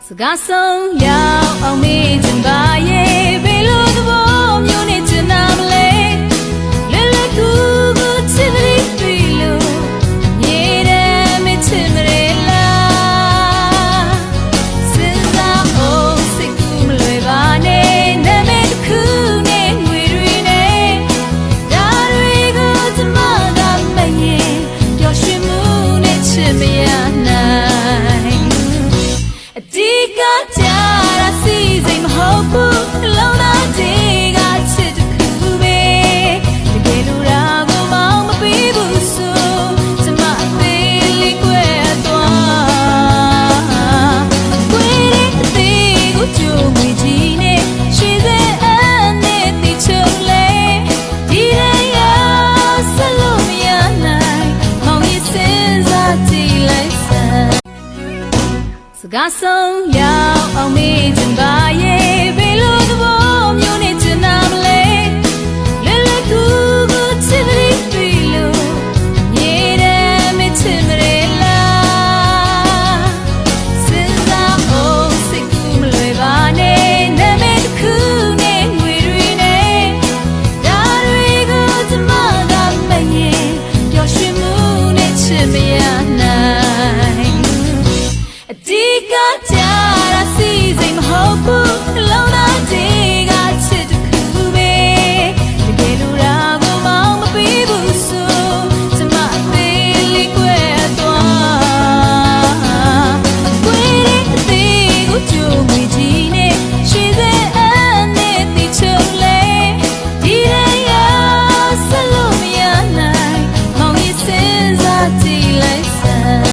စကားဆုံးရောက်အောင်မေ့ချင်ပါရဲ့ဘယ်လိုသဘောမျိုးနဲ့ချင်တာမလဲလဲလဲကူကူချစ်ပြီးပြီလို့မြေထဲမချင်မရဲလားစဉ်းစားအောင်စိတ်ကူးမလွယ်ပါနဲ့နာမည်တစ်ခုနဲ့ငွေတွေနဲ့ဒါတွေကိုကျမကမရင်ပျော်ရွှင်မှုနဲ့ချစ်မရနိုင်အဒီကကြတာစီစိတ်မဟုတ်ဘူးလုံးသားတွေကချစ်တစ်ခုပဲတကယ်လို့ရာကိုမောင်းမပေးဘူးဆိုကျမအသေးလေးကွယ်သွားကွယ်တဲ့အသေးကိုကြိုးမိကြီးနဲ့ရွှေစဲအမ်းနဲ့တိချုံလေဒီရရဆက်လို့မရနိုင်မောင်ရဲ့စဉ်းစားကြည့်လိုက်စမ်းစကားဆုံးရောက်အောင်မေ့ချင်ပါရဲ့ဘယ်လိုသဘော